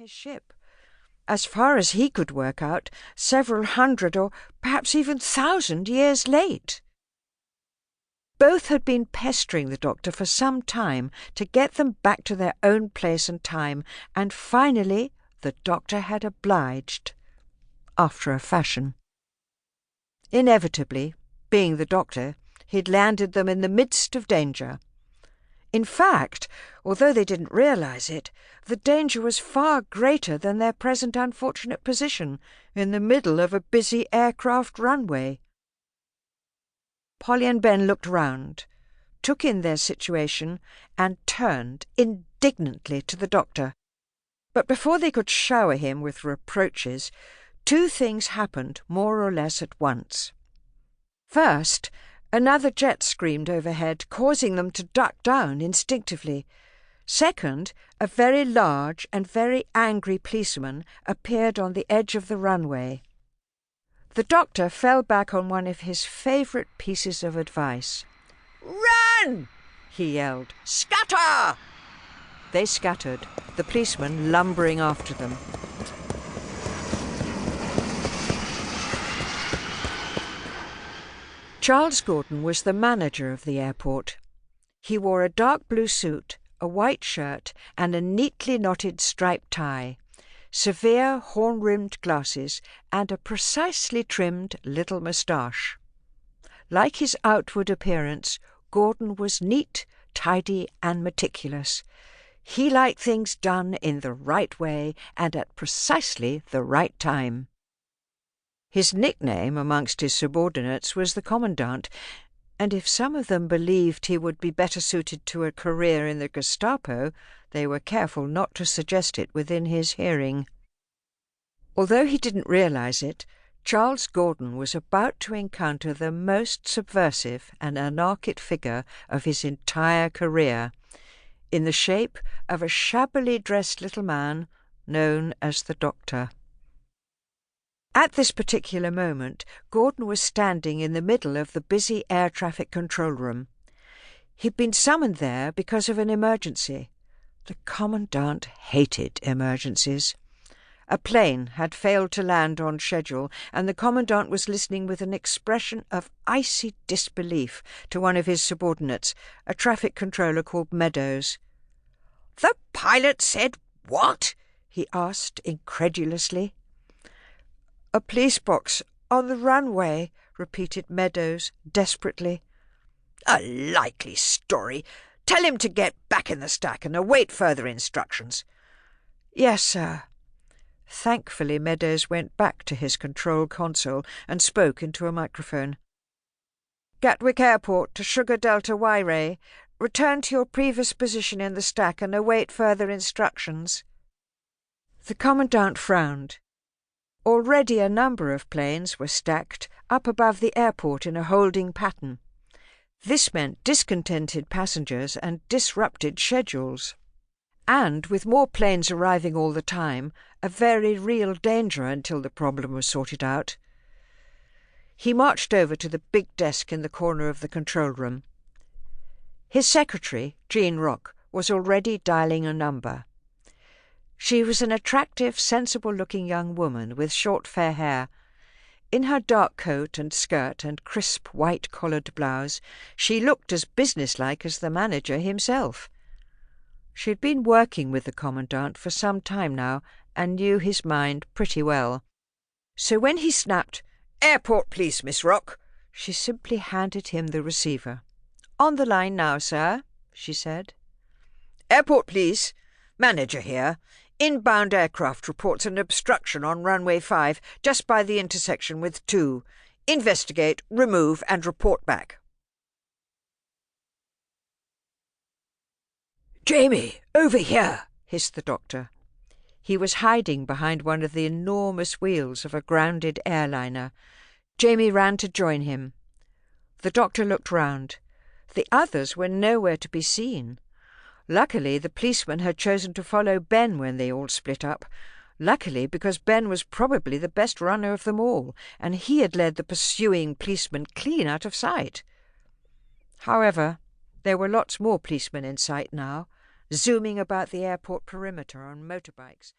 his ship. As far as he could work out, several hundred or perhaps even 1,000 years late. Both had been pestering the Doctor for some time to get them back to their own place and time, and finally the Doctor had obliged, after a fashion. Inevitably, being the Doctor, he'd landed them in the midst of danger. In fact, although they didn't realise it, the danger was far greater than their present unfortunate position in the middle of a busy aircraft runway. Polly and Ben looked round, took in their situation, and turned indignantly to the Doctor. But before they could shower him with reproaches, two things happened more or less at once. First, another jet screamed overhead, causing them to duck down instinctively. Second, a very large and very angry policeman appeared on the edge of the runway. The Doctor fell back on one of his favourite pieces of advice. "Run!" he yelled. "Scatter!" They scattered, the policeman lumbering after them. Charles Gordon was the manager of the airport. He wore a dark blue suit, a white shirt, and a neatly knotted striped tie, severe horn-rimmed glasses, and a precisely trimmed little moustache. Like his outward appearance, Gordon was neat, tidy, and meticulous. He liked things done in the right way and at precisely the right time. His nickname amongst his subordinates was the Commandant, and if some of them believed he would be better suited to a career in the Gestapo, they were careful not to suggest it within his hearing. Although he didn't realise it, Charles Gordon was about to encounter the most subversive and anarchic figure of his entire career, in the shape of a shabbily dressed little man known as the Doctor. At this particular moment, Gordon was standing in the middle of the busy air traffic control room. He'd been summoned there because of an emergency. The Commandant hated emergencies. A plane had failed to land on schedule, and the Commandant was listening with an expression of icy disbelief to one of his subordinates, a traffic controller called Meadows. "The pilot said what?" he asked incredulously. "A police box on the runway," repeated Meadows desperately. "A likely story. Tell him to get back in the stack and await further instructions." "Yes, sir." Thankfully, Meadows went back to his control console and spoke into a microphone. "Gatwick Airport to Sugar Delta Y-Ray. Return to your previous position in the stack and await further instructions." The Commandant frowned. Already a number of planes were stacked up above the airport in a holding pattern. This meant discontented passengers and disrupted schedules. And, with more planes arriving all the time, a very real danger until the problem was sorted out. He marched over to the big desk in the corner of the control room. His secretary, Jean Rock, was already dialing a number. She was an attractive, sensible-looking young woman with short fair hair. In her dark coat and skirt and crisp white-collared blouse, she looked as businesslike as the manager himself. She had been working with the Commandant for some time now and knew his mind pretty well. So when he snapped, "Airport police, Miss Rock," she simply handed him the receiver. "On the line now, sir," she said. "Airport police, manager here. Inbound aircraft reports an obstruction on runway 5 just by the intersection with 2. Investigate, remove and report back." "Jamie, over here," hissed the Doctor. He was hiding behind one of the enormous wheels of a grounded airliner. Jamie ran to join him. The Doctor looked round. The others were nowhere to be seen. Luckily, the policeman had chosen to follow Ben when they all split up. Luckily, because Ben was probably the best runner of them all, and he had led the pursuing policeman clean out of sight. However, there were lots more policemen in sight now, zooming about the airport perimeter on motorbikes.